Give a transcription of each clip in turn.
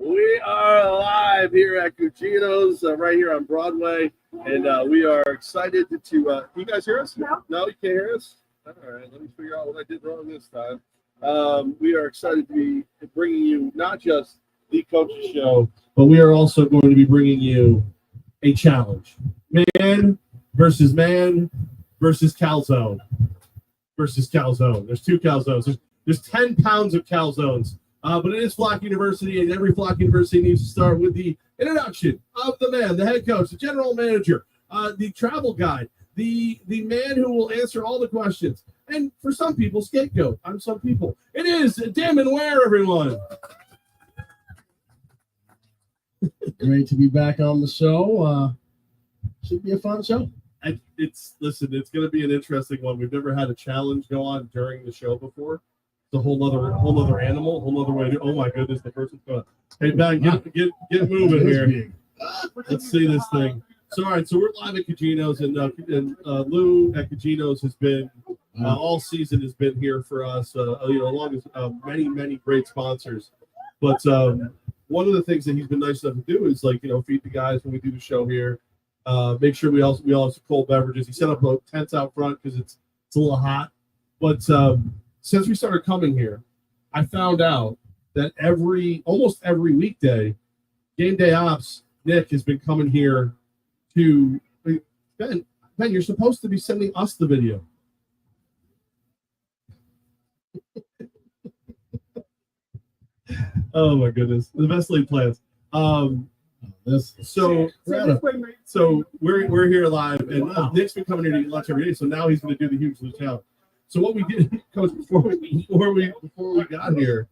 We are live here at Cugino's right here on Broadway, and we are excited to can you guys hear us? No, you can't hear us? All right, let me figure out what I did wrong this time. We are excited to be bringing you not just the Coaches Show, but we are also going to be bringing you a challenge. Man versus calzone versus calzone. There's two calzones. There's 10 pounds of calzones. But it is Flock University, and every Flock University needs to start with the introduction of the man, the head coach, the general manager, the travel guide, the man who will answer all the questions, and for some people, scapegoat. I'm some people. It is Damon Ware, everyone. Great to be back on the show. Should be a fun show. It's going to be an interesting one. We've never had a challenge go on during the show before. A whole other animal, whole other way to. Oh my goodness, the person's going. Hey, Ben, get moving here. Let's see this thing. So all right, so we're live at Cugino's, and Lou at Cugino's has been all season has been here for us. Along with many great sponsors. But one of the things that he's been nice enough to do is feed the guys when we do the show here. Make sure we all have cold beverages. He set up tents out front because it's a little hot, but. Since we started coming here, I found out that almost every weekday, Game Day Ops, Nick has been coming here to Ben, you're supposed to be sending us the video. Oh my goodness. The best laid plans. So we're here live, and Nick's been coming here to eat lunch every day, so now he's going to do the huge loot challenge. So what we did, Coach, before we got here,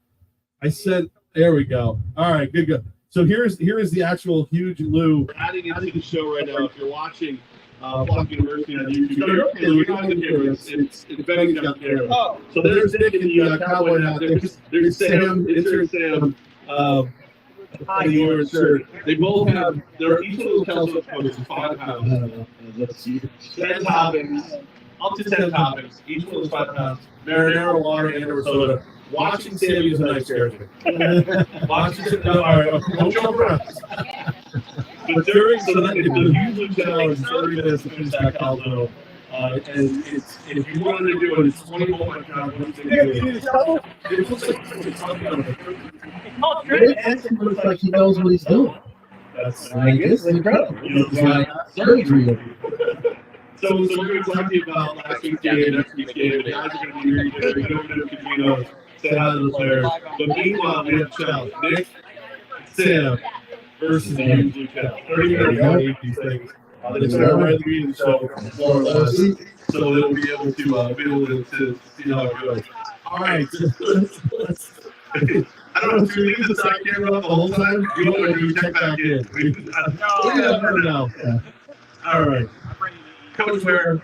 I said, there we go. All right, good. So here is the actual huge Lou adding into the show right now. If you're watching Flock University on YouTube, Lou, it's Billings Outlaws. Oh, so there's Nick in the cowboy hat. There's Sam, intern Sam. Your shirt. They both have. Each of those calzone coats is 5 pounds. 10 toppings. Up to 10 toppings, each one is 5 pounds. Marinara, water, and/or soda. Watching Sam use a knife scares me. Watching all right, don't jump around. But the huge challenge is 30 minutes to finish that calzone. And if you want to do it, it's 21 pounds. It looks like something on It looks like he knows what he's doing. That's incredible. It's like surgery. So we're going to talk to you about last week's game, next week's game. The guys are going to be here together. You're going to Cugino, say hi to the players. But meanwhile, we have a challenge. Nick, Sam versus the huge Blue Cow. 30 minutes to eat these things. They start right at the beginning of the show, more or less. So they'll be able to see how it goes. All right. I don't know if you leave the side camera up the whole time. You don't want to check back in. No. All right. Coach Ware,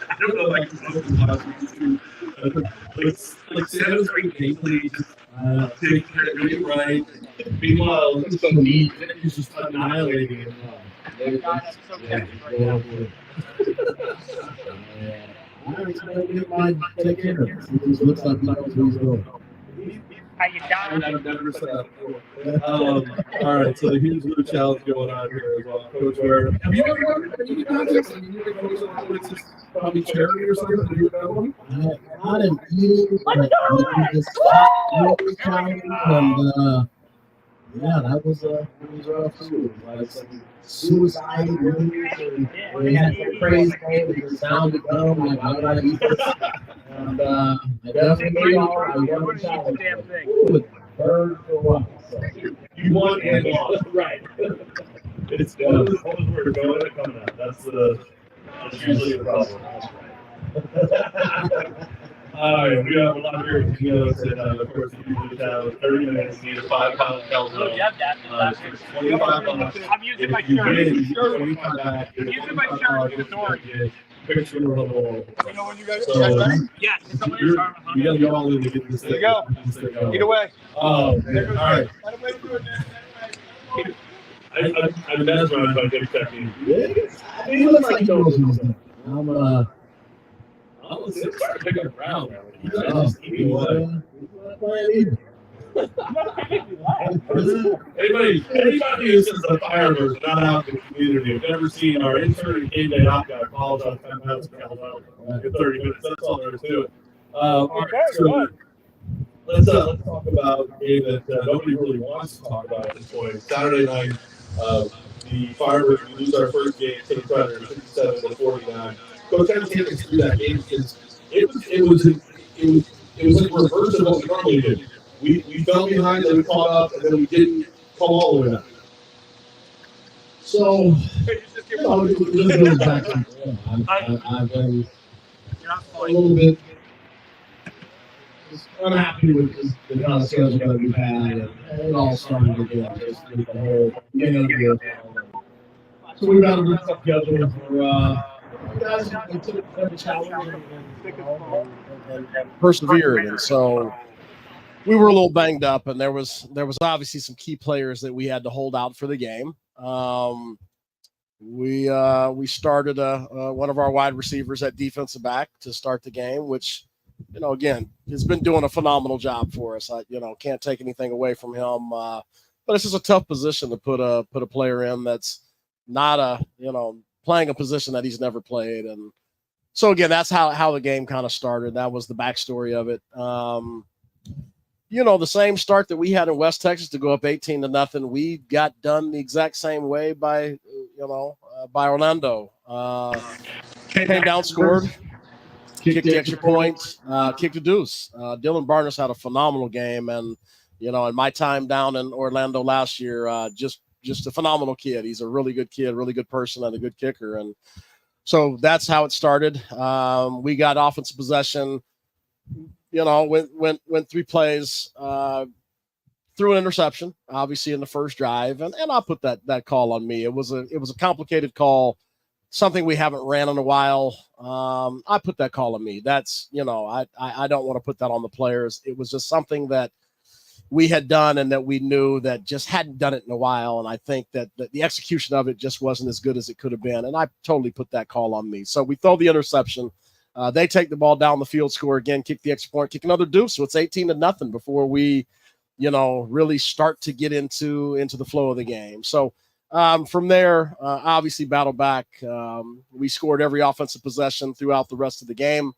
I don't know if I can talk about last week. Like Sam's great gameplay, just take care of it right. Meanwhile, it's so neat. He's just annihilating it. Take care of it. It looks like he knows what he's doing. How you doing? I've never said that before. All right, so the huge Lou challenge going on here as well. Coach Ware, have you ever won any contests? Probably charity or something? Not an eating, but this challenge, and that was rough too. Like some suicide moves, and we had some crazy name, and it sounded dumb. Like, how did I eat this? And I definitely won the challenge. Bird for one. So. You won and lost. Right. It's one of the where going and coming out. That's usually the problem. All right, we have a lot here at Cugino's, and of course, the usually challenge 30 minutes, you need a 5 pound calzone. So 25 bucks. I'm using my shirt. I'm using my shirt as authority. Picture on the wall. You know when you guys Yeah, you gotta go all in to get this thing. There you go. Either way. Oh, man. All right. I'm mesmerized by Nick's technique. He looks like he knows what he's doing. Let's start picking around. He's not playing either. Anybody who says the fireworks are not out in the community, have never seen our intern and game day op guy apologize 10 minutes ago in 30 minutes. That's all there is to it. All right, so let's talk about a game that nobody really wants to talk about at this point. Saturday night, the fireworks, we lose our first game to the Predators, 57-49. Coach, I take us through that game because it was like reverse of what we normally did. We fell behind, then we caught up, and then we didn't come all the way back. So, it goes back to I've been a little bit unhappy with the kind of schedule that we've had, and it all started again, just with the whole beginning of the year. So we've got a good schedule for guys who took every challenge and persevered, and so we were a little banged up, and there was obviously some key players that we had to hold out for the game. We started one of our wide receivers at defensive back to start the game, which, again, has been doing a phenomenal job for us. I can't take anything away from him, but it's just a tough position to put a player in that's not playing a position that he's never played. And so again, that's how the game kind of started. That was the backstory of it. The same start that we had in West Texas to go up 18-0, we got done the exact same way by Orlando. Came down, scored, kicked the extra point, kicked the deuce. Dylan Barnes had a phenomenal game, and in my time down in Orlando last year, just a phenomenal kid. He's a really good kid, really good person, and a good kicker. And so that's how it started. We got offensive possession. Went 3 plays, threw an interception, obviously in the first drive, and I'll put that call on me. It was a complicated call, something we haven't ran in a while. I put that call on me. That's I don't want to put that on the players. It was just something that we had done and that we knew that just hadn't done it in a while, and I think that the execution of it just wasn't as good as it could have been, and I totally put that call on me. So we throw the interception. They take the ball down the field, score again, kick the extra point, kick another deuce. So it's 18-0 before we, really start to get into the flow of the game. So from there, obviously battle back. We scored every offensive possession throughout the rest of the game.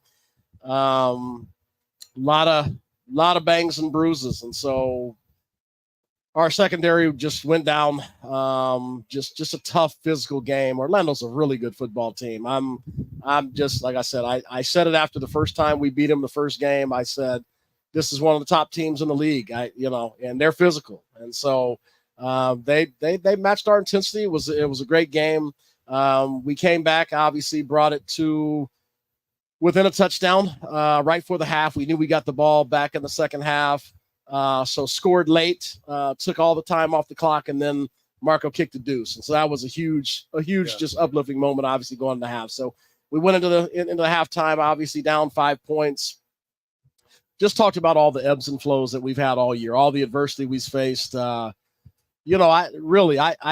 A lot of bangs and bruises, and so our secondary just went down. Just a tough physical game. Orlando's a really good football team. I'm just, like I said, I said it after the first time we beat them the first game. I said, this is one of the top teams in the league. And they're physical. And so they matched our intensity. It was a great game. We came back, obviously brought it to within a touchdown right before the half. We knew we got the ball back in the second half. So scored late, took all the time off the clock, and then Marco kicked the deuce. And so that was a huge, just uplifting moment, obviously going into half. So we went into the halftime, obviously down 5 points. Just talked about all the ebbs and flows that we've had all year, all the adversity we've faced. I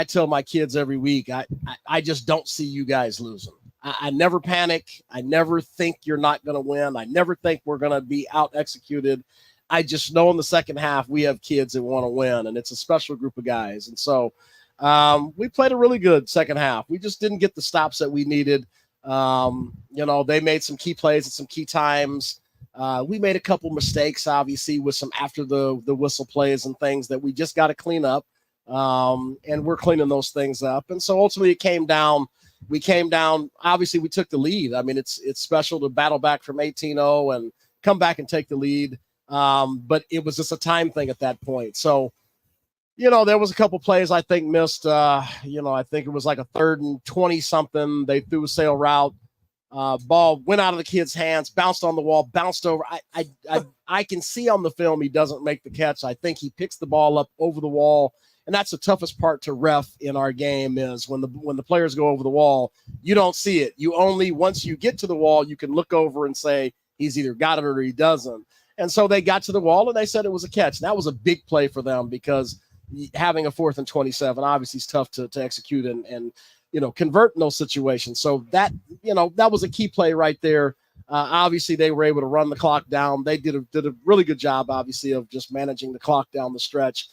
tell my kids every week, I just don't see you guys losing. I never panic. I never think you're not going to win. I never think we're going to be out executed. I just know in the second half we have kids that want to win, and it's a special group of guys. And so we played a really good second half. We just didn't get the stops that we needed. They made some key plays at some key times. We made a couple mistakes, obviously, with some after the whistle plays and things that we just got to clean up. And we're cleaning those things up. And so ultimately it came down. We came down. Obviously, we took the lead. I mean, it's special to battle back from 18-0 and come back and take the lead. But it was just a time thing at that point. So, there was a couple plays I think missed. I think it was like a 3rd and 20 something. They threw a sail route. Ball went out of the kid's hands, bounced on the wall, bounced over. I can see on the film he doesn't make the catch. I think he picks the ball up over the wall. And that's the toughest part to ref in our game is when the players go over the wall, you don't see it. You only, once you get to the wall, you can look over and say he's either got it or he doesn't. And so they got to the wall and they said it was a catch. And that was a big play for them because having a 4th and 27 obviously is tough to execute and convert in those situations. So that was a key play right there. Obviously, they were able to run the clock down. They did a really good job, obviously, of just managing the clock down the stretch.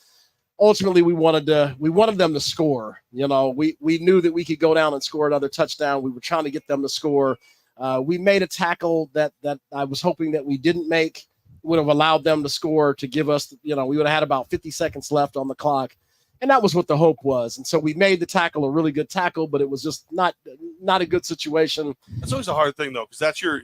Ultimately, we wanted them to score. We knew that we could go down and score another touchdown. We were trying to get them to score. We made a tackle that I was hoping that we didn't make. Would have allowed them to score to give us, we would have had about 50 seconds left on the clock. And that was what the hope was. And so we made the tackle a really good tackle, but it was just not a good situation. That's always a hard thing, though, because that's your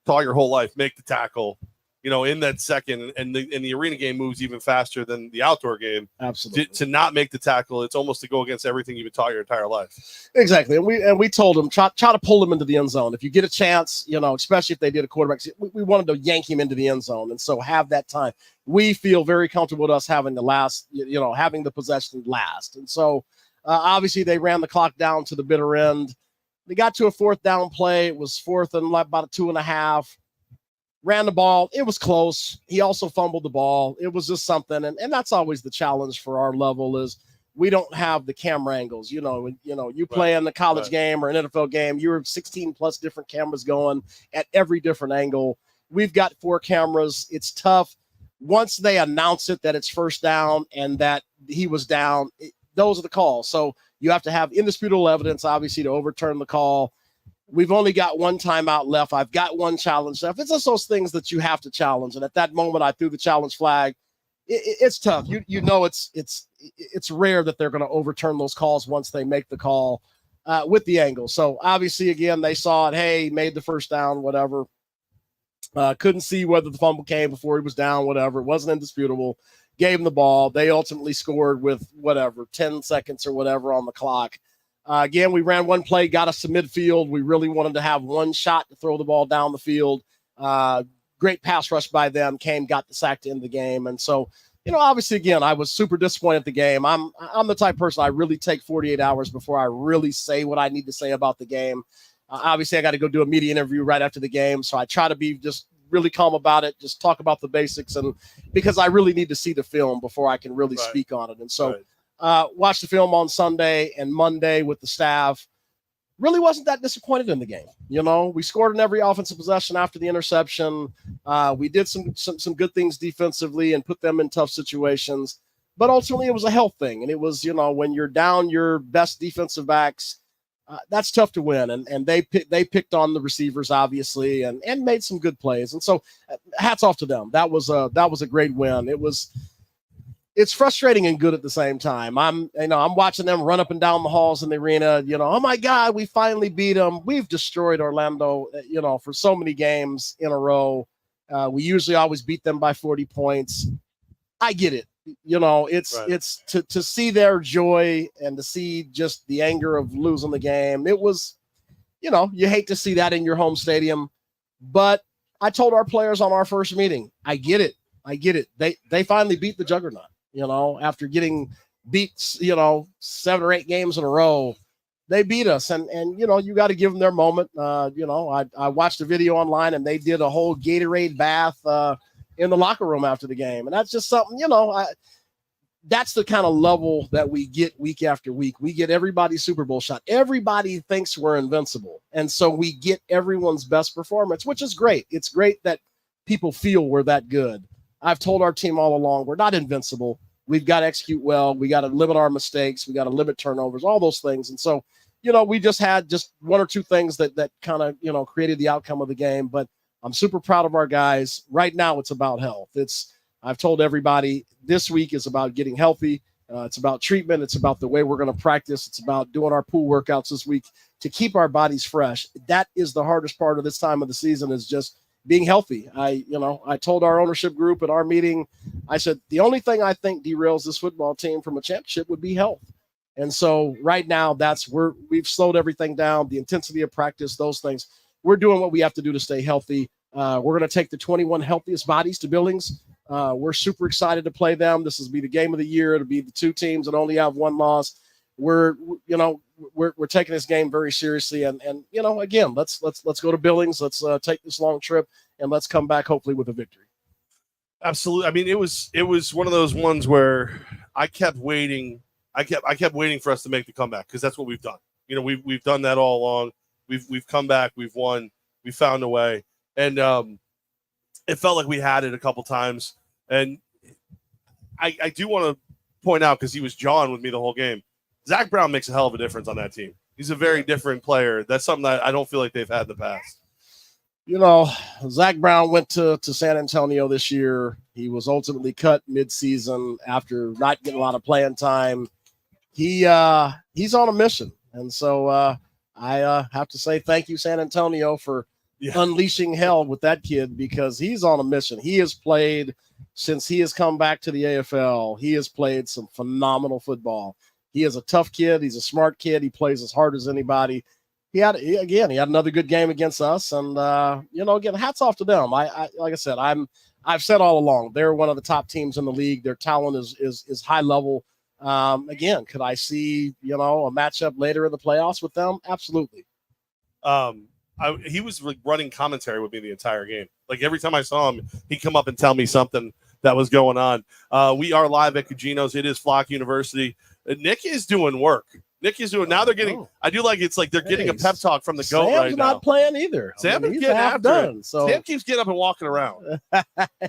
taught your whole life, make the tackle, in that second. And the arena game moves even faster than the outdoor game. Absolutely. To not make the tackle, it's almost to go against everything you've been taught your entire life. Exactly. And we told them, try to pull them into the end zone. If you get a chance, especially if they did a quarterback, we wanted to yank him into the end zone. And so have that time. We feel very comfortable with us having having the possession last. And so obviously they ran the clock down to the bitter end. They got to a 4th down play. It was 4th and about 2.5. Ran the ball. It was close. He also fumbled the ball. It was just something. And that's always the challenge for our level is we don't have the camera angles. You play in the college game or an NFL game, you're 16 plus different cameras going at every different angle. We've got 4 cameras. It's tough. Once they announce it that it's 1st down and that he was down, those are the calls. So you have to have indisputable evidence, obviously, to overturn the call. We've only got 1 timeout left. I've got 1 challenge left. It's just those things that you have to challenge. And at that moment, I threw the challenge flag. It's tough. It's rare that they're going to overturn those calls once they make the call with the angle. So obviously, again, they saw it. Hey, made the 1st down, whatever. Couldn't see whether the fumble came before he was down, whatever. It wasn't indisputable. Gave him the ball. They ultimately scored with 10 seconds or whatever on the clock. Again, we ran 1 play, got us to midfield. We really wanted to have 1 shot to throw the ball down the field. Great pass rush by them. Got the sack to end the game. And so, obviously, again, I was super disappointed at the game. I'm the type of person, I really take 48 hours before I really say what I need to say about the game. Obviously, I got to go do a media interview right after the game. So I try to be just really calm about it, just talk about the basics. And because I really need to see the film before I can really speak on it. And so watch the film on Sunday and Monday with the staff. Really wasn't that disappointed in the game. We scored in every offensive possession after the interception. We did some good things defensively and put them in tough situations. But ultimately, it was a health thing. And it was, when you're down your best defensive backs, that's tough to win. And they picked on the receivers, obviously, and made some good plays. And so hats off to them. That was a great win. It's frustrating and good at the same time. I'm watching them run up and down the halls in the arena, oh my God, we finally beat them. We've destroyed Orlando, for so many games in a row. We usually always beat them by 40 points. I get it. It's to see their joy and to see just the anger of losing the game. It was, you hate to see that in your home stadium, but I told our players on our first meeting, I get it. They finally beat the juggernaut, after getting beat, 7 or 8 games in a row. They beat us and you got to give them their moment. I watched a video online and they did a whole Gatorade bath, in the locker room after the game. And that's just something, that's the kind of level that we get week after week. We get everybody's Super Bowl shot. Everybody thinks we're invincible. And so we get everyone's best performance, which is great. It's great that people feel we're that good. I've told our team all along, we're not invincible. We've got to execute well. We got to limit our mistakes. We got to limit turnovers, all those things. And so, we just had 1 or 2 things that kind of, created the outcome of the game. But I'm super proud of our guys. Right now, it's about health. I've told everybody this week is about getting healthy. It's about treatment. It's about the way we're going to practice. It's about doing our pool workouts this week to keep our bodies fresh. That is the hardest part of this time of the season, is just being healthy. I told our ownership group at our meeting, I said, the only thing I think derails this football team from a championship would be health. And so right now we've slowed everything down, the intensity of practice, those things. We're doing what we have to do to stay healthy. We're going to take the 21 healthiest bodies to Billings. We're super excited to play them. This will be the game of the year. It'll be the 2 teams that only have 1 loss. We're taking this game very seriously. And again, let's go to Billings. Let's take this long trip and let's come back hopefully with a victory. Absolutely. I mean, it was one of those ones where I kept waiting. I kept waiting for us to make the comeback, because that's what we've done. We've done that all along. We've come back. We've won. We found a way, and it felt like we had it a couple times. And I do want to point out, because he was jawing with me the whole game, Zach Brown makes a hell of a difference on that team. He's a very different player. That's something that I don't feel like they've had in the past. You know, Zach Brown went to San Antonio this year. He was ultimately cut midseason after not getting a lot of playing time. He's on a mission. And so I have to say thank you, San Antonio, for unleashing hell with that kid, because he's on a mission. He has played since he has come back to the AFL. He has played some phenomenal football. He is a tough kid. He's a smart kid. He plays as hard as anybody. He had another good game against us, and again, hats off to them. I like I said, I've said all along, they're one of the top teams in the league. Their talent is high level. Again, could I see a matchup later in the playoffs with them? Absolutely. He was like running commentary with me the entire game. Like every time I saw him, he'd come up and tell me something that was going on. We are live at Cugino's. It is Flock University. Nick is doing work. Nick is doing. Now they're getting. I do like it's like they're getting a pep talk from the GOAT right now. Sam's not playing either. Sam he's getting half after done. it. So Sam keeps getting up and walking around. I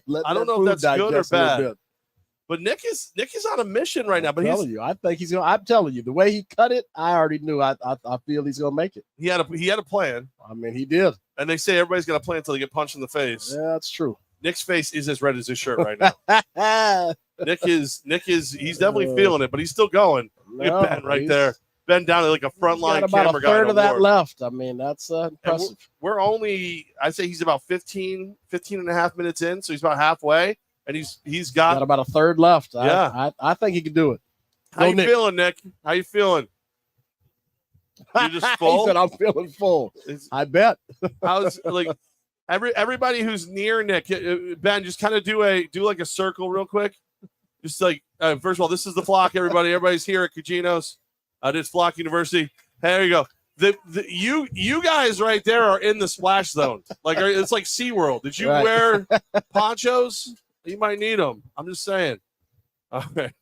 don't know if that's good or bad. But Nick is on a mission right now. But I think he's going. I'm telling you, the way he cut it, I already knew. I feel he's going to make it. He had a plan. I mean, he did. And they say everybody's got a plan until they get punched in the face. Yeah, that's true. Nick's face is as red as his shirt right now. Nick is he's definitely feeling it, but he's still going. Look at Ben right there. Ben down at like a frontline camera guy. About a third of that left. I mean, that's impressive. We're only, I'd say he's about 15 and a half minutes in, so he's about halfway, and he's got about a third left. Yeah. I think he can do it. How you feeling, Nick? How you feeling? You're just full? He said, I'm feeling full. I bet. How's like everybody who's near Nick, Ben, just kind of do like a circle real quick. Just like first of all, this is the Flock, everybody. Everybody's here at Cugino's. It's Flock University. Hey, there you go. You guys right there are in the splash zone. Like it's like SeaWorld. Did you wear ponchos? You might need them. I'm just saying. Okay.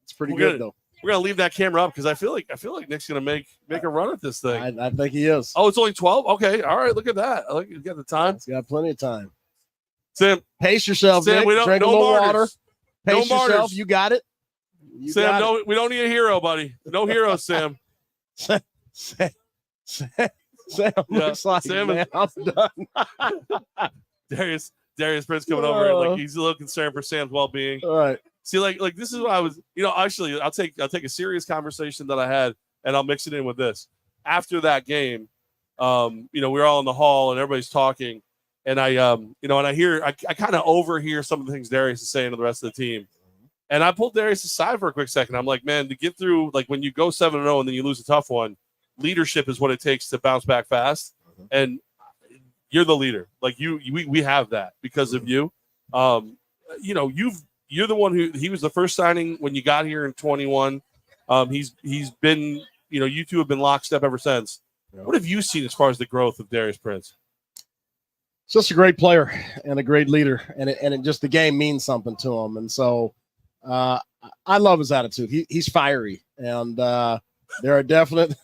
It's pretty good though. We're gonna leave that camera up because I feel like Nick's gonna make a run at this thing. I think he is. Oh, it's only 12. Okay, all right. Look at that. Look, you got the time. He's got plenty of time. Sam, pace yourself. Sam, Nick. we don't drink no a little martyrs. water. Pace no yourself. martyrs. You got it. Sam, we don't need a hero, buddy. No heroes, Sam. Sam looks like Sam man, I'm done. Darius Prince coming over, like he's a little concerned for Sam's well-being. All right. See, like this is what I was, actually I'll take a serious conversation that I had and I'll mix it in with this. After that game, we were all in the hall and everybody's talking, and I kind of overhear some of the things Darius is saying to the rest of the team. And I pulled Darius aside for a quick second. I'm like, man, to get through, like when you go 7-0 and then you lose a tough one, leadership is what it takes to bounce back fast. Mm-hmm. And you're the leader. Like we have that because of you. You're the one he was the first signing when you got here in 21. He's been, you two have been lockstep ever since. Yeah. What have you seen as far as the growth of Darius Prince? Just a great player and a great leader, and it just the game means something to him. And so I love his attitude. He's fiery, and there are definite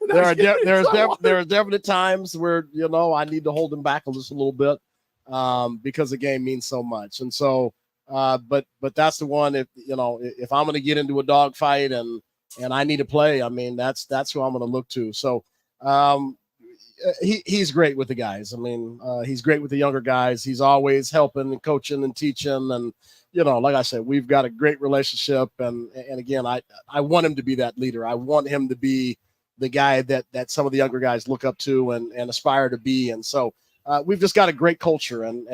there are definite times where I need to hold him back just a little bit because the game means so much. And so but that's the one, if I'm going to get into a dogfight and I need to play, I mean that's who I'm going to look to. So he's great with the guys. I mean, he's great with the younger guys. He's always helping and coaching and teaching. And, like I said, we've got a great relationship. And again, I want him to be that leader. I want him to be the guy that some of the younger guys look up to and aspire to be. And so we've just got a great culture and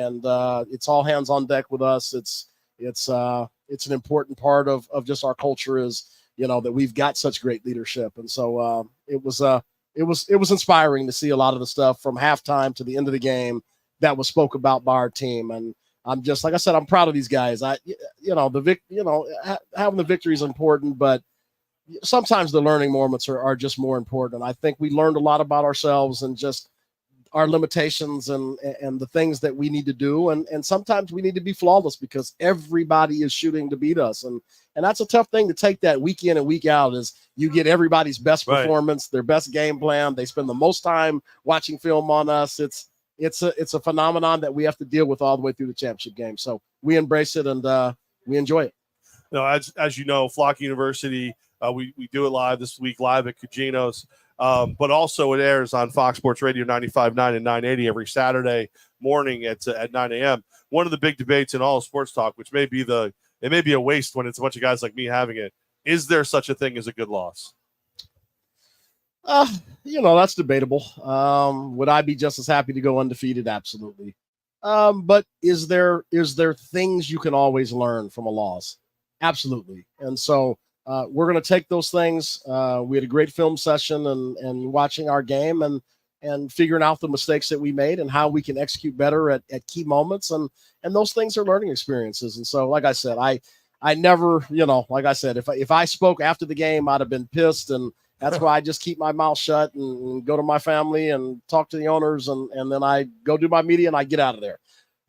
it's all hands on deck with us. It's an important part of just our culture is, that we've got such great leadership. And so it was inspiring to see a lot of the stuff from halftime to the end of the game that was spoke about by our team. And I'm just, like I said, I'm proud of these guys. Having the victory is important, but sometimes the learning moments are just more important. I think we learned a lot about ourselves and just our limitations and the things that we need to do. And sometimes we need to be flawless because everybody is shooting to beat us. And that's a tough thing to take that week in and week out is you get everybody's best performance, their best game plan. They spend the most time watching film on us. It's it's a phenomenon that we have to deal with all the way through the championship game. So we embrace it and we enjoy it. As you know, Flock University, we do it live this week, live at Cugino's. But also it airs on Fox Sports Radio 95.9 and 980 every Saturday morning at 9 a.m. One of the big debates in all of sports talk, which may be a waste when it's a bunch of guys like me having it. Is there such a thing as a good loss? That's debatable. Would I be just as happy to go undefeated? Absolutely. But is there things you can always learn from a loss? Absolutely. And so we're going to take those things. We had a great film session and watching our game and figuring out the mistakes that we made and how we can execute better at key moments. And those things are learning experiences. And so, like I said, I never, like I said, if I spoke after the game, I'd have been pissed. And that's why I just keep my mouth shut and go to my family and talk to the owners. And then I go do my media and I get out of there.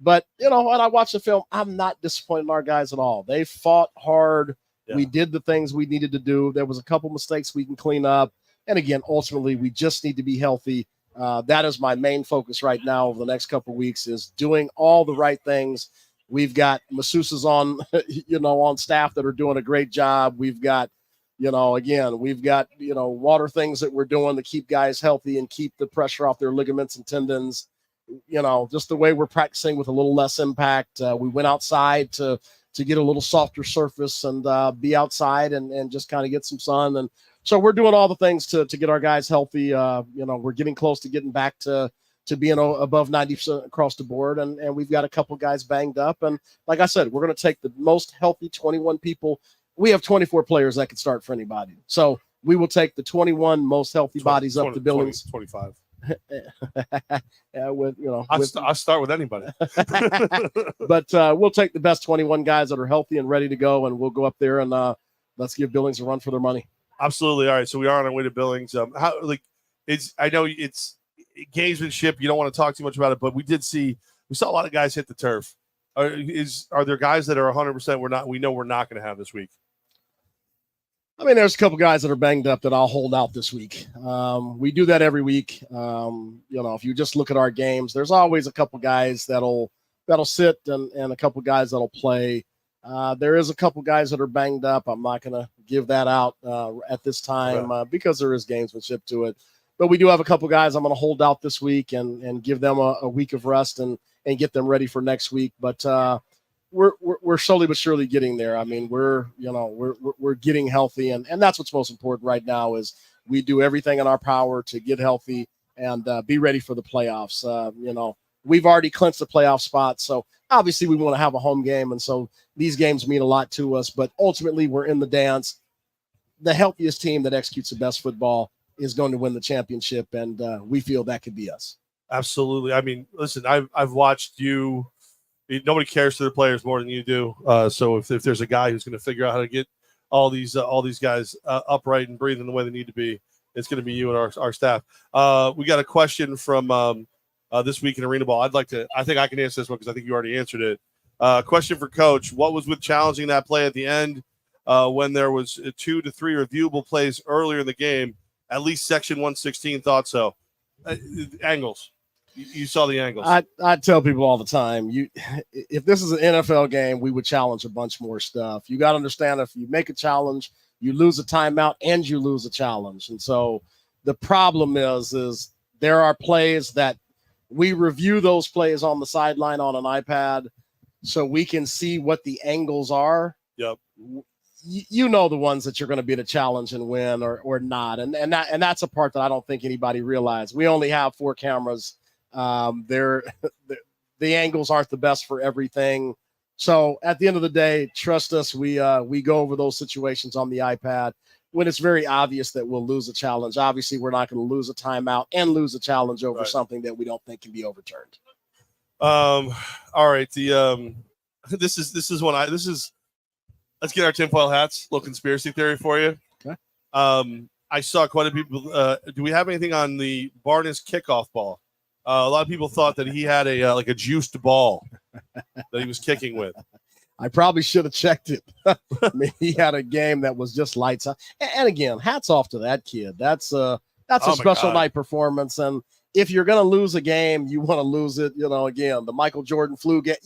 But, when I watch the film, I'm not disappointed in our guys at all. They fought hard. Yeah. We did the things we needed to do. There was a couple mistakes we can clean up. And again, ultimately, we just need to be healthy. That is my main focus right now over the next couple of weeks is doing all the right things. We've got masseuses on, on staff that are doing a great job. We've got, we've got, water things that we're doing to keep guys healthy and keep the pressure off their ligaments and tendons. Just the way we're practicing with a little less impact. We went outside to get a little softer surface and be outside and just kind of get some sun. And so we're doing all the things to get our guys healthy. We're getting close to getting back to being above 90% across the board. And we've got a couple guys banged up. And like I said, we're going to take the most healthy 21 people. We have 24 players that can start for anybody. So we will take the 21 most healthy bodies up to Billings. 25. Yeah, I'll start with anybody. But we'll take the best 21 guys that are healthy and ready to go, and we'll go up there and let's give Billings a run for their money. Absolutely. All right, so we are on our way to Billings. I know it's gamesmanship. You don't want to talk too much about it, but we saw a lot of guys hit the turf. Are there guys that are 100% we know we're not going to have this week? I mean, there's a couple guys that are banged up that I'll hold out this week. We do that every week. If you just look at our games, there's always a couple guys that'll sit and a couple guys that'll play. There is a couple guys that are banged up. I'm not going to give that out at this time because there is gamesmanship to it. But we do have a couple guys I'm going to hold out this week and give them a week of rest and get them ready for next week. But we're slowly but surely getting there. I mean, we're getting healthy, and that's what's most important right now is we do everything in our power to get healthy and be ready for the playoffs. We've already clinched the playoff spot, so obviously we want to have a home game, and so these games mean a lot to us. But ultimately, we're in the dance. The healthiest team that executes the best football is going to win the championship, and we feel that could be us. Absolutely. I mean, listen, I've watched you. Nobody cares for their players more than you do. So if there's a guy who's going to figure out how to get all these guys upright and breathing the way they need to be, it's going to be you and our staff. We got a question from This Week in Arena Ball. I think I can answer this one because I think you already answered it. Question for Coach: what was with challenging that play at the end when there was 2 to 3 reviewable plays earlier in the game? At least Section 116 thought so. Angles. You saw the angles. I tell people all the time, if this is an NFL game, we would challenge a bunch more stuff. You got to understand, if you make a challenge, you lose a timeout and you lose a challenge. And so the problem is there are plays that we review those plays on the sideline on an iPad so we can see what the angles are. Yep. The ones that you're going to be the challenge and win or not. And that's a part that I don't think anybody realized. We only have 4 cameras. The angles aren't the best for everything. So at the end of the day, trust us, we go over those situations on the iPad when it's very obvious that we'll lose a challenge. Obviously, we're not going to lose a timeout and lose a challenge over something that we don't think can be overturned. All right. Let's get our tinfoil hats. Little conspiracy theory for you. Okay. I saw quite a few people. Do we have anything on the Barnes kickoff ball? A lot of people thought that he had a juiced ball that he was kicking with. I probably should have checked it. I mean, he had a game that was just lights out. And again, hats off to that kid. That's a special night performance. And if you're going to lose a game, you want to lose it, again, the Michael Jordan flu game.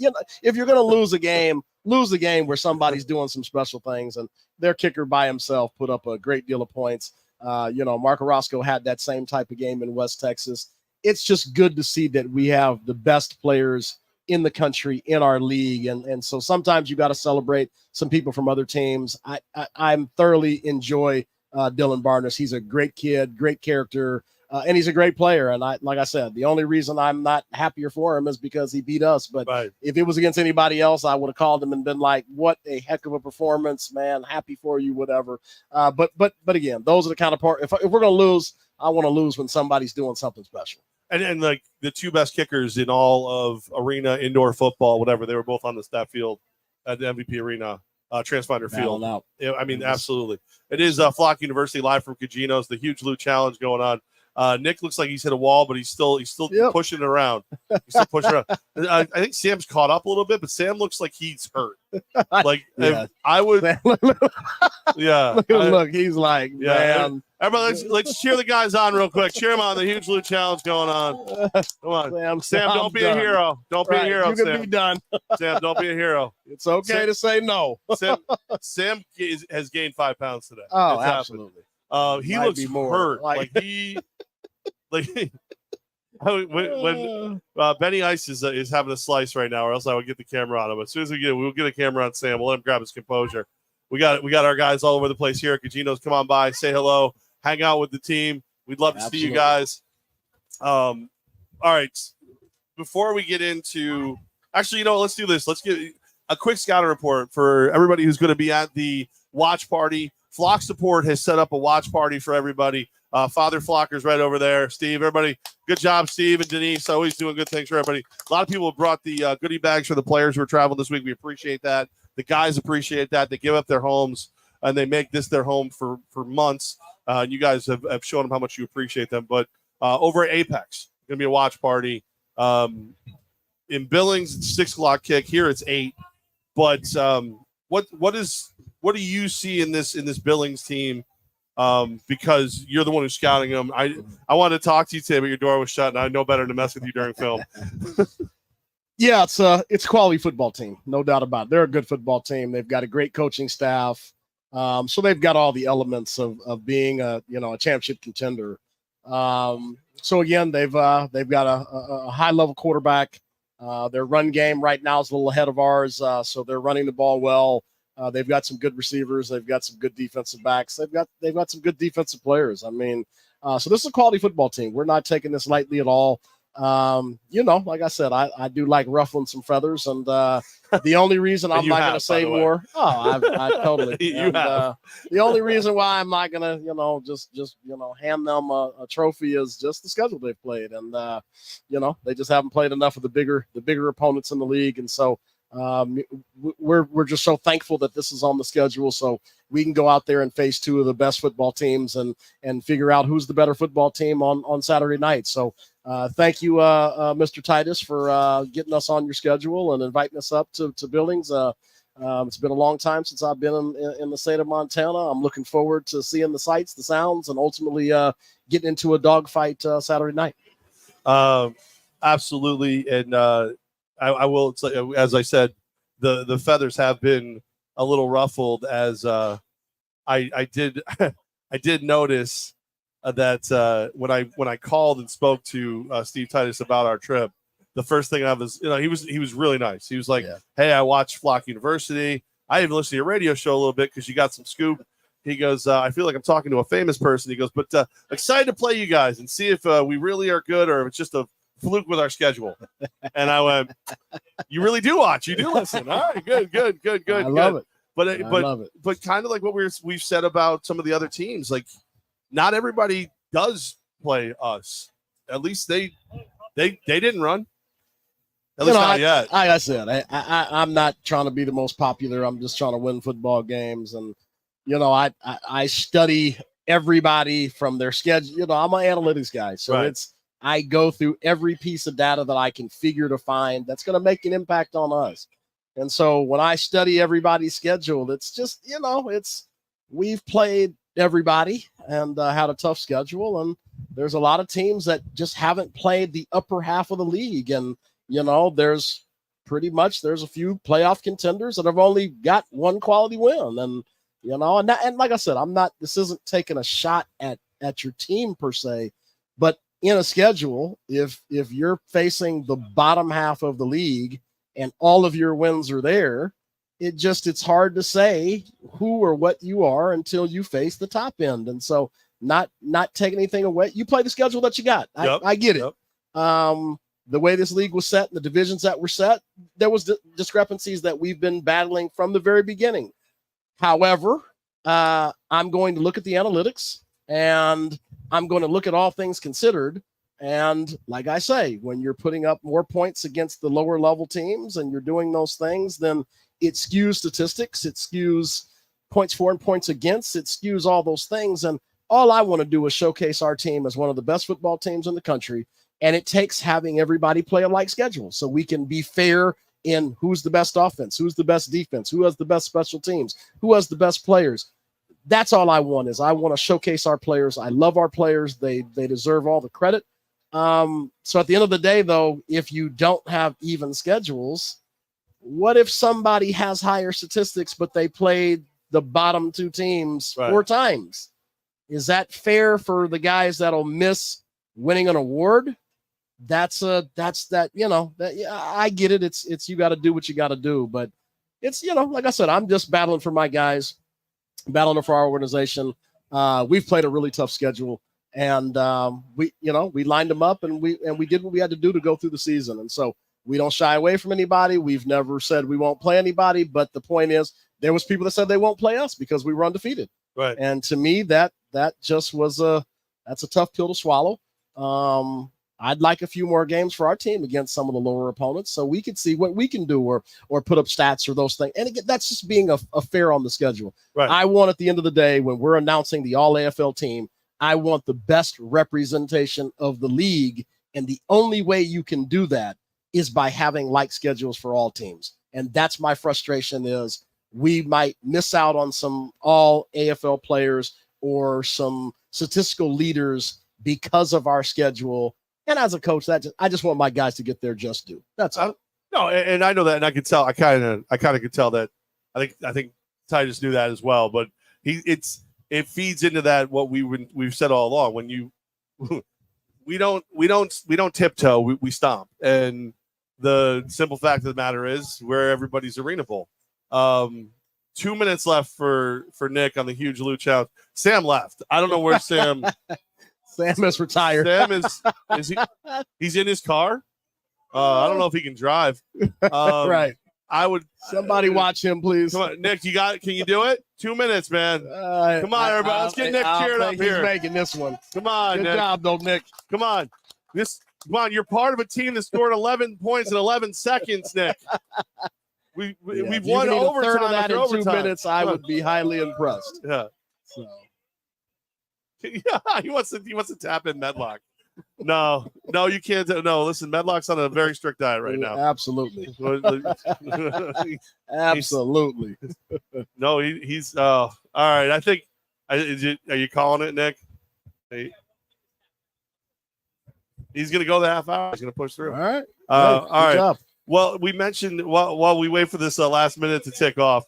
If you're going to lose the game where somebody's doing some special things, and their kicker by himself put up a great deal of points. Marco Roscoe had that same type of game in West Texas. It's just good to see that we have the best players in the country in our league. And so sometimes you got to celebrate some people from other teams. I'm thoroughly enjoy Dylan Barnes. He's a great kid, great character. And he's a great player. And like I said, the only reason I'm not happier for him is because he beat us. But if it was against anybody else, I would have called him and been like, what a heck of a performance, man. Happy for you, whatever. But again, those are the kind of part. If we're going to lose, I want to lose when somebody's doing something special. And like the two best kickers in all of arena, indoor football, whatever, they were both on the field at the MVP arena. Transponder Field. I mean, absolutely. It is Flock University live from Cugino. It's the Huge Loot Challenge going on. Nick looks like he's hit a wall, but he's still pushing it around. He's still pushing around. I think Sam's caught up a little bit, but Sam looks like he's hurt. Like I would, yeah. Look, he's like, man. Everybody, let's cheer the guys on real quick. Cheer them on. The Huge Loot Challenge going on. Come on, Sam. Don't be a hero. Don't be a hero. You can Sam. be done. Sam, don't be a hero. It's okay to say no. Sam has gained 5 pounds today. Oh, it's absolutely. He looks hurt. Like he. Like when Benny Ice is having a slice right now, or else I would get the camera on him. As soon as we'll get a camera on Sam. We'll let him grab his composure. We got our guys all over the place here at Cugino's. Come on by, say hello, hang out with the team. We'd love to see you guys. All right. Before we get into, actually, let's do this. Let's get a quick scouting report for everybody who's going to be at the watch party. Flock Support has set up a watch party for everybody. Father Flocker's right over there. Steve, everybody, good job, Steve and Denise. Always doing good things for everybody. A lot of people have brought the goodie bags for the players who are traveling this week. We appreciate that. The guys appreciate that. They give up their homes, and they make this their home for months. And you guys have shown them how much you appreciate them. But over at Apex, going to be a watch party. In Billings, it's 6 o'clock kick. Here it's 8. But what do you see in this Billings team? Because you're the one who's scouting them. I wanted to talk to you today, but your door was shut, and I know better to mess with you during film. Yeah, it's a quality football team, no doubt about it. They're a good football team. They've got a great coaching staff, so they've got all the elements of being a championship contender. So again, they've got a high level quarterback. Their run game right now is a little ahead of ours, so they're running the ball well. They've got some good receivers. They've got some good defensive backs. They've got some good defensive players. I mean, so this is a quality football team. We're not taking this lightly at all. Like I said, I do like ruffling some feathers, and the only reason I'm not going to say more. Oh, I totally. The only reason why I'm not going to, just hand them a trophy is just the schedule they've played, and they just haven't played enough of the bigger opponents in the league, and so. We're just so thankful that this is on the schedule, so we can go out there and face two of the best football teams and figure out who's the better football team on Saturday night. So thank you, Mr. Titus, for getting us on your schedule and inviting us up to Billings. It's been a long time since I've been in the state of Montana. I'm looking forward to seeing the sights, the sounds, and ultimately getting into a dogfight Saturday night. Absolutely, and I will, as I said, the feathers have been a little ruffled as I did I did notice that when I called and spoke to Steve Titus about our trip, the first thing I was, he was really nice. He was like, "Hey, I watched Flock University. I even listened to your radio show a little bit because you got some scoop." He goes, I feel like I'm talking to a famous person. He goes, but excited to play you guys and see if we really are good or if it's just a fluke with our schedule. And I went, you really do watch, you do listen. All right, good. I love it. But kind of like what we've said about some of the other teams, like not everybody does play us. At least they didn't run. At least not yet. Like I said, I'm not trying to be the most popular. I'm just trying to win football games. And, I study everybody from their schedule. I'm an analytics guy. So I go through every piece of data that I can figure to find that's going to make an impact on us. And so when I study everybody's schedule, it's just, we've played everybody and had a tough schedule, and there's a lot of teams that just haven't played the upper half of the league. And, there's a few playoff contenders that have only got one quality win. And, and like I said, this isn't taking a shot at your team per se, but in a schedule, if you're facing the bottom half of the league and all of your wins are there, it's hard to say who or what you are until you face the top end. And so not taking anything away. You play the schedule that you got. I get it. The way this league was set and the divisions that were set, there was discrepancies that we've been battling from the very beginning. However, I'm going to look at the analytics and I'm going to look at all things considered. And like I say, when you're putting up more points against the lower level teams and you're doing those things, then it skews statistics, it skews points for and points against, it skews all those things. And all I want to do is showcase our team as one of the best football teams in the country. And it takes having everybody play a like schedule so we can be fair in who's the best offense, who's the best defense, who has the best special teams, who has the best players. That's all I want is I want to showcase our players. I love our players. They deserve all the credit. So at the end of the day, though, if you don't have even schedules, what if somebody has higher statistics, but they played the bottom two teams 4 times? Is that fair for the guys that'll miss winning an award? I get it. It's you got to do what you got to do, but it's, like I said, I'm just battling for my guys, battling for our organization. We've played a really tough schedule. And we lined them up and we did what we had to do to go through the season. And so we don't shy away from anybody. We've never said we won't play anybody. But the point is, there was people that said they won't play us because we were undefeated. Right. And to me, that just was that's a tough pill to swallow. I'd like a few more games for our team against some of the lower opponents so we could see what we can do or put up stats or those things. And again, that's just being a fair on the schedule. Right. I want at the end of the day, when we're announcing the all AFL team, I want the best representation of the league. And the only way you can do that is by having like schedules for all teams. And that's my frustration is we might miss out on some all AFL players or some statistical leaders because of our schedule. And as a coach, I just want my guys to get their just due. That's all. No, and I know that, and I can tell. I kind of could tell that. I think Ty just knew that as well. But it feeds into that what we've said all along. When we don't tiptoe, we stomp. And the simple fact of the matter is we're everybody's arena bowl. 2 minutes left for Nick on the huge loot challenge. Sam left. I don't know where Sam. Sam is retired. Sam is he? He's in his car. I don't know if he can drive. Right. I would. Somebody watch him, please. Come on, Nick. Can you do it? 2 minutes, man. Come on, everybody. Let's get Nick cheered up here. He's making this one. Come on, Good Nick. job, though, Nick. Come on. Come on. You're part of a team that scored 11 points in 11 seconds, Nick. We've won overtime of that after in overtime. 2 minutes. I would be highly impressed. Yeah. So. Yeah, he wants to tap in Medlock. No, you can't. No, listen, Medlock's on a very strict diet right now. Absolutely. Absolutely. No, he's all right. I think. Are you calling it, Nick? He's going to go the half hour. He's going to push through. All right. All right. Job. Well, we mentioned while we wait for this last minute to tick off.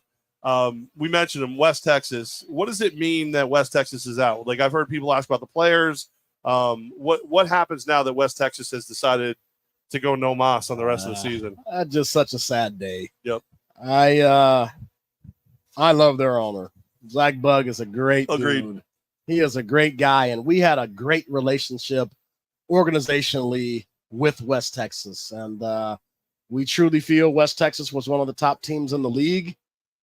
We mentioned him, West Texas. What does it mean that West Texas is out? Like I've heard people ask about the players. What happens now that West Texas has decided to go no mas on the rest of the season? Just such a sad day. Yep. I love their owner. Zach Bugg is a great Agreed. dude. He is a great guy, and we had a great relationship organizationally with West Texas, and we truly feel West Texas was one of the top teams in the league.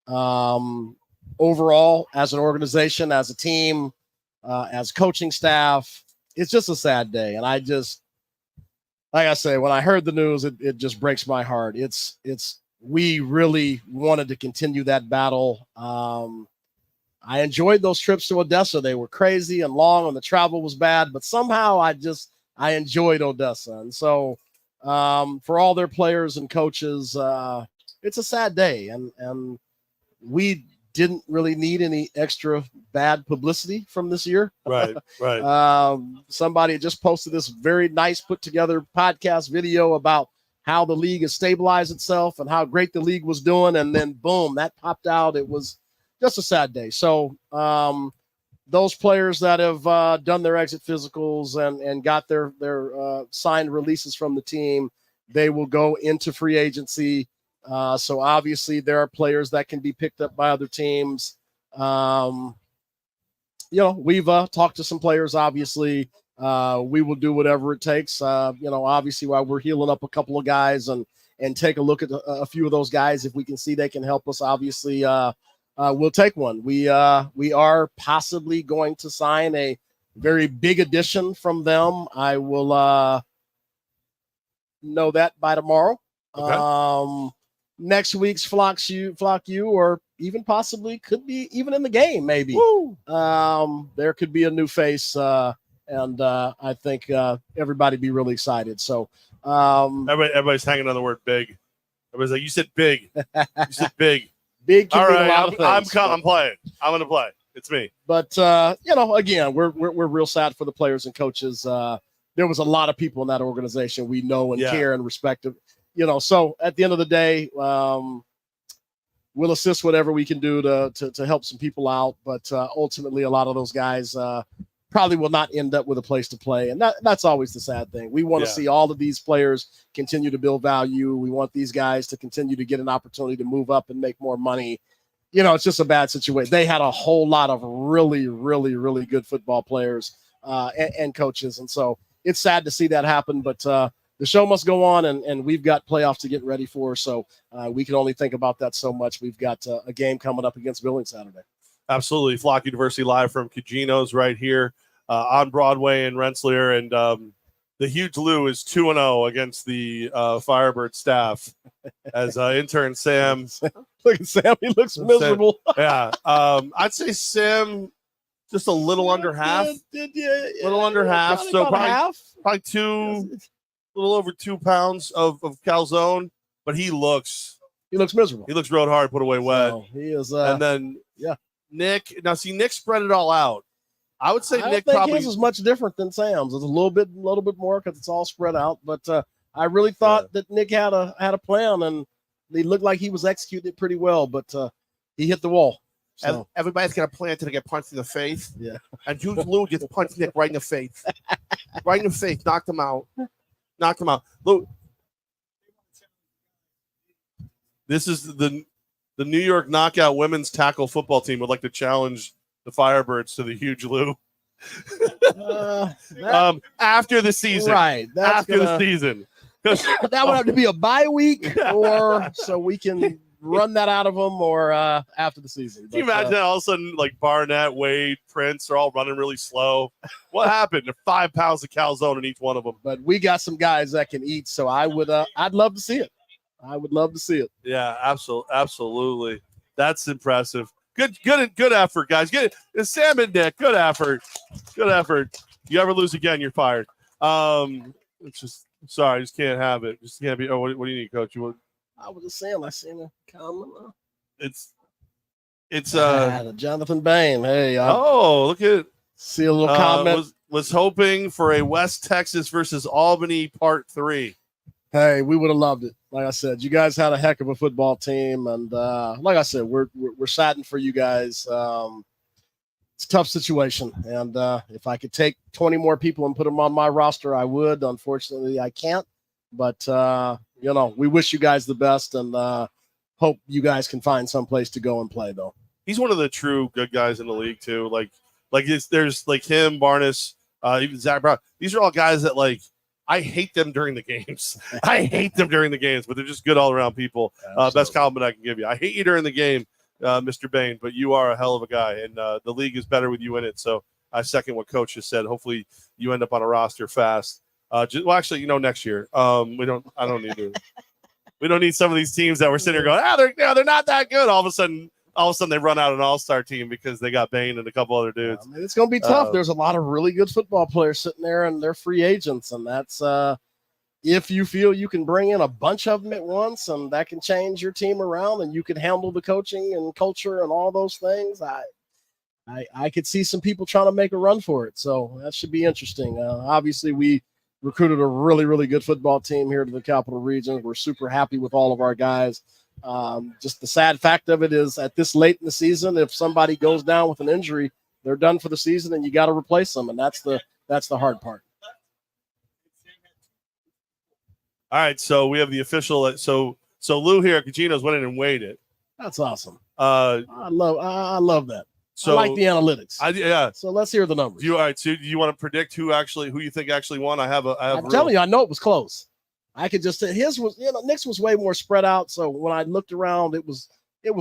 Overall, as an organization, as a team, as coaching staff, it's just a sad day. And I just, like I say, when I heard the news, it just breaks my heart. We really wanted to continue that battle. I enjoyed those trips to Odessa. They were crazy and long and the travel was bad, but somehow I enjoyed Odessa. And so, for all their players and coaches, it's a sad day. And we didn't really need any extra bad publicity from this year. Right, right. Somebody just posted this very nice put together podcast video about how the league has stabilized itself and how great the league was doing. And then boom, that popped out. It was just a sad day. So those players that have done their exit physicals and got their signed releases from the team, they will go into free agency. So obviously there are players that can be picked up by other teams. We've talked to some players, obviously. We will do whatever it takes, obviously while we're healing up a couple of guys and take a look at a few of those guys. If we can see they can help us, obviously we'll take one. We are possibly going to sign a very big addition from them. I will know that by tomorrow. Okay. Next week's Flock you, or even possibly could be even in the game, maybe. Woo! There could be a new face, and I think everybody be really excited. So everybody's hanging on the word big. Everybody's like, you said big. You said big. Big can all mean right, a lot of things. I'm playing. I'm going to play. It's me. But again, we're real sad for the players and coaches. There was a lot of people in that organization we know and care and respect. So at the end of the day, we'll assist whatever we can do to help some people out. But ultimately, a lot of those guys probably will not end up with a place to play. And that's always the sad thing. We want to see all of these players continue to build value. We want these guys to continue to get an opportunity to move up and make more money. It's just a bad situation. They had a whole lot of really, really, really good football players and coaches. And so it's sad to see that happen. But the show must go on, and we've got playoffs to get ready for. So we can only think about that so much. We've got a game coming up against Billings Saturday. Absolutely. Flock University live from Cugino's right here on Broadway in Rensselaer. And the Huge Lou is 2-0 against the Firebird staff as intern Sam. Look at Sam. He looks miserable. Yeah. I'd say Sam just a little under half. Little under half. So probably a little over 2 pounds of calzone, but he looks miserable. He looks real hard, put away wet. So he is. And then Nick. Now see, Nick spread it all out. I would say Nick think probably his is much different than Sam's. It's a little bit more because it's all spread out. But I really thought that Nick had a plan, and he looked like he was executing it pretty well. But he hit the wall. So. Everybody's got a plan to get punched in the face. Yeah. And Huge Lou just punched Nick right in the face. Right in the face. Knocked him out. Look, this is the New York Knockout women's tackle football team would like to challenge the Firebirds to the Huge Lou. After the season. Right. The season. That would have to be a bye week, or so we can run that out of them, or after the season. Can you imagine all of a sudden, like Barnett, Wade, Prince are all running really slow? What happened? There's 5 pounds of calzone in each one of them. But we got some guys that can eat, so I'd love to see it. I would love to see it. Yeah, absolutely. That's impressive. Good effort, guys. It's Sam and Nick. Good effort. You ever lose again, you're fired. It's just sorry, I just can't have it. Just can't be. Oh, what do you need, Coach? I was just saying, I seen a comment. It's Jonathan Bain. Hey, look at see a little comment. Was hoping for a West Texas versus Albany Part 3. Hey, we would have loved it. Like I said, you guys had a heck of a football team, and like I said, we're saddened for you guys. It's a tough situation, and if I could take 20 more people and put them on my roster, I would. Unfortunately, I can't. But we wish you guys the best, and hope you guys can find some place to go and play. Though he's one of the true good guys in the league too. There's like him, Barnes, even Zach Brown. These are all guys that I hate them during the games. But they're just good all around people. Best compliment I can give you. I hate you during the game, Mr. Bain, but you are a hell of a guy, and the league is better with you in it. So I second what Coach has said. Hopefully you end up on a roster fast. Next year. We don't need some of these teams that we're sitting here going, they're not that good. All of a sudden they run out an all-star team because they got Bain and a couple other dudes. It's going to be tough. There's a lot of really good football players sitting there, and they're free agents, and that's if you feel you can bring in a bunch of them at once and that can change your team around and you can handle the coaching and culture and all those things, I could see some people trying to make a run for it. So that should be interesting. Obviously, we recruited a really, really good football team here to the Capital Region. We're super happy with all of our guys. Just the sad fact of it is at this late in the season, if somebody goes down with an injury, they're done for the season and you got to replace them. And that's the hard part. All right, so we have the official. So Lou here, Cugino's went in and weighed it. That's awesome. I love that. So I like the analytics. Yeah. So let's hear the numbers. All right. So do you want to predict who you think actually won? I'm telling you, I know it was close. I could just say his was, Nick's was way more spread out. So when I looked around, it was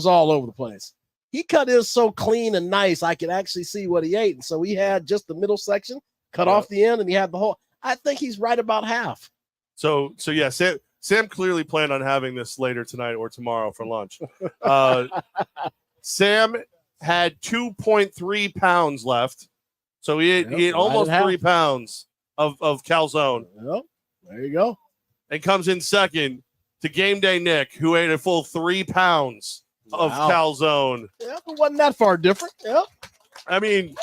all over the place. He cut his so clean and nice, I could actually see what he ate. And so he had just the middle section cut off the end, and he had the whole. I think he's right about half. So yeah, Sam clearly planned on having this later tonight or tomorrow for lunch. Sam had 2.3 pounds left, so he ate almost 3 pounds of calzone. Well, there you go. And comes in second to Game Day Nick, who ate a full 3 pounds of calzone. Yeah, it wasn't that far different. Yeah. I mean,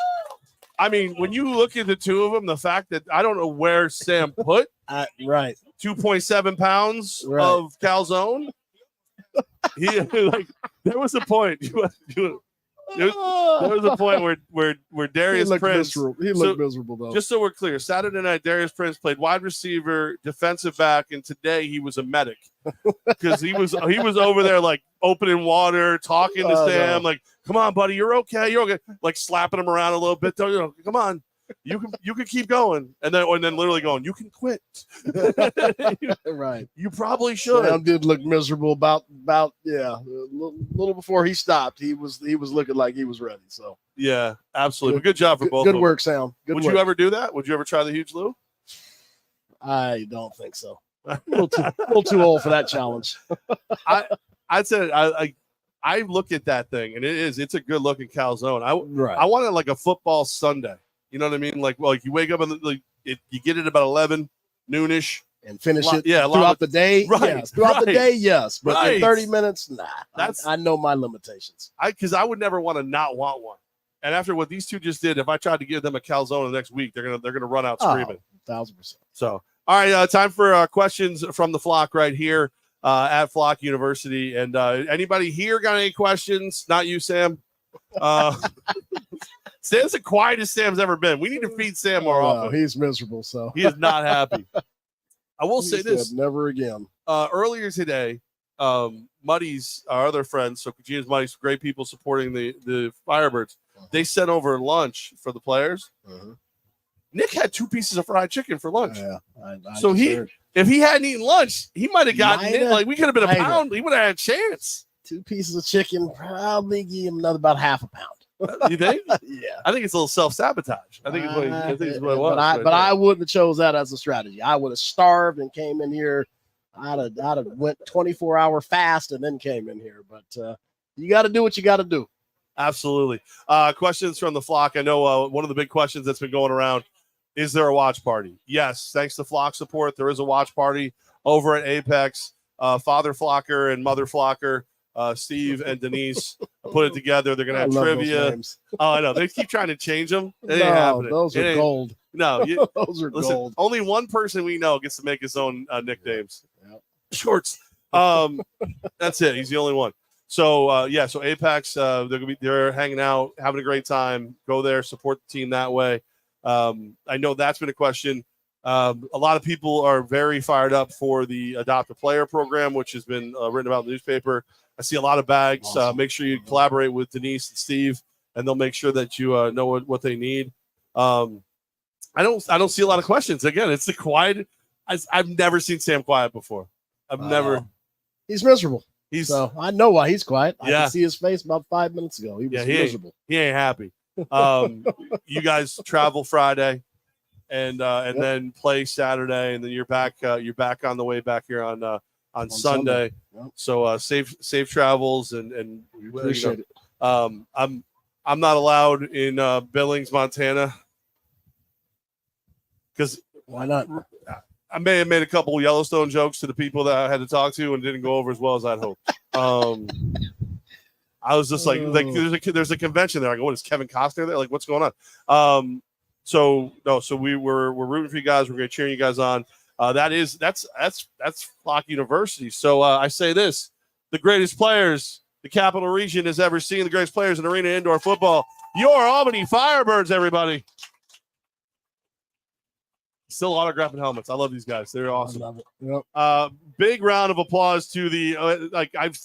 when you look at the two of them, the fact that I don't know where Sam put 2.7 pounds of calzone. There was a point. There was a point where Darius Prince. He looked miserable though. Just so we're clear, Saturday night Darius Prince played wide receiver, defensive back, and today he was a medic because he was over there like opening water, talking to Sam, like, "Come on, buddy, you're okay, like slapping him around a little bit. Come on, you can keep going, and then literally going, you can quit. Right. You probably should. Sam did look miserable about a little before he stopped. He was looking like he was ready. So yeah, absolutely. Good job for both. Good work, Sam. Would you ever do that? Would you ever try the huge Lou? I don't think so. A little too old for that challenge. I'd say I look at that thing and it's a good looking calzone. I want it like a football Sunday. You know what I mean? Like you wake up and you get it about 11 noonish and finish it throughout the day. Right. Yes. Throughout the day, yes. But in 30 minutes, nah. I know my limitations. Because I would never want to not want one. And after what these two just did, if I tried to give them a calzone the next week, they're gonna run out screaming. 1,000%. So all right, time for questions from the flock right here at Flock University. And anybody here got any questions? Not you, Sam. Sam's the quietest Sam's ever been. We need to feed Sam more often. He's miserable, so he is not happy. I will say this: never again. Earlier today, Muddy's, our other friends, so Cugino's Muddy's, great people supporting the Firebirds. They sent over lunch for the players. Nick had 2 pieces of fried chicken for lunch. Yeah, so if he hadn't eaten lunch, he might have gotten it. Like we could have been a pound. He would have had a chance. 2 pieces of chicken, probably give him another about half a pound. You think? Yeah. I think it's a little self-sabotage. I think it's what it was. But I wouldn't have chose that as a strategy. I would have starved and came in here. I'd have went 24-hour fast and then came in here. But you got to do what you got to do. Absolutely. Questions from the flock. I know one of the big questions that's been going around, is there a watch party? Yes. Thanks to flock support, there is a watch party over at Apex. Father Flocker and Mother Flocker, Steve and Denise put it together. They're going to have trivia. Oh, I know. They keep trying to change them. It ain't happening. Those are gold. No, those are gold. Only one person we know gets to make his own nicknames. Yep. Shorts. That's it. He's the only one. So, so Apex, they're hanging out, having a great time. Go there, support the team that way. I know that's been a question. A lot of people are very fired up for the Adopt a Player program, which has been written about in the newspaper. I see a lot of bags. Awesome. Make sure you collaborate with Denise and Steve, and they'll make sure that you know what they need. I don't see a lot of questions. Again, it's the quiet. I've never seen Sam quiet before. I've never. He's miserable. So I know why he's quiet. I can see his face about 5 minutes ago. He was miserable. He ain't happy. You guys travel Friday, and then play Saturday, and then you're back on the way back here on Sunday. Yep. So safe travels, and we appreciate it. I'm not allowed in Billings, Montana, because why not? I may have made a couple Yellowstone jokes to the people that I had to talk to and didn't go over as well as I'd hoped. I was just like there's a convention there. I go, what is Kevin Costner there? Like, what's going on? So we're rooting for you guys. We're going to cheer you guys on. That's Flock University. So I say this: the greatest players the Capital Region has ever seen, the greatest players in arena indoor football. Your Albany Firebirds, everybody. Still autographing helmets. I love these guys. They're awesome. I love it. Yep. Big round of applause to the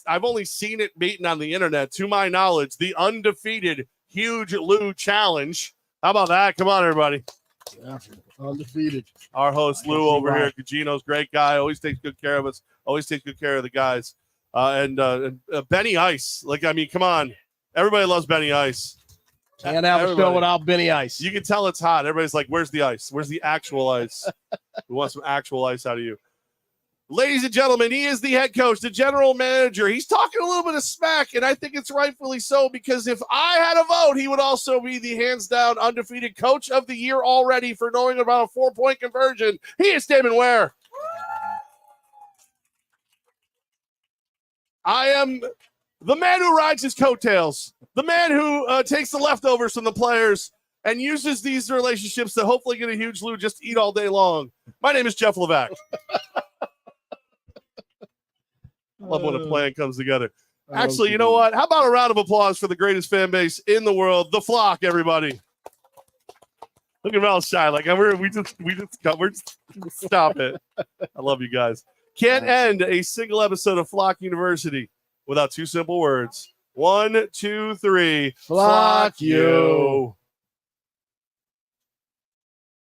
I've only seen it beaten on the internet. To my knowledge, the undefeated Huge Lou Challenge. How about that? Come on, everybody. Yeah, undefeated. Our host Lou over here, Cugino's great guy. Always takes good care of us. Always takes good care of the guys. And Benny Ice. Like, I mean, come on. Everybody loves Benny Ice. Can't have a show without Benny Ice. You can tell it's hot. Everybody's like, where's the ice? Where's the actual ice? We want some actual ice out of you. Ladies and gentlemen, he is the head coach, the general manager. He's talking a little bit of smack, and I think it's rightfully so, because if I had a vote, he would also be the hands-down undefeated coach of the year already for knowing about a 4-point conversion. He is Damon Ware. I am the man who rides his coattails, the man who takes the leftovers from the players and uses these relationships to hopefully get a Huge Lou just to eat all day long. My name is Jeff Levack. I love when a plan comes together. Actually, you know what? How about a round of applause for the greatest fan base in the world, the Flock, everybody. Look at Mel shy. Like we just stop it. I love you guys. Can't end a single episode of Flock University without two simple words. 1, 2, 3. Flock you.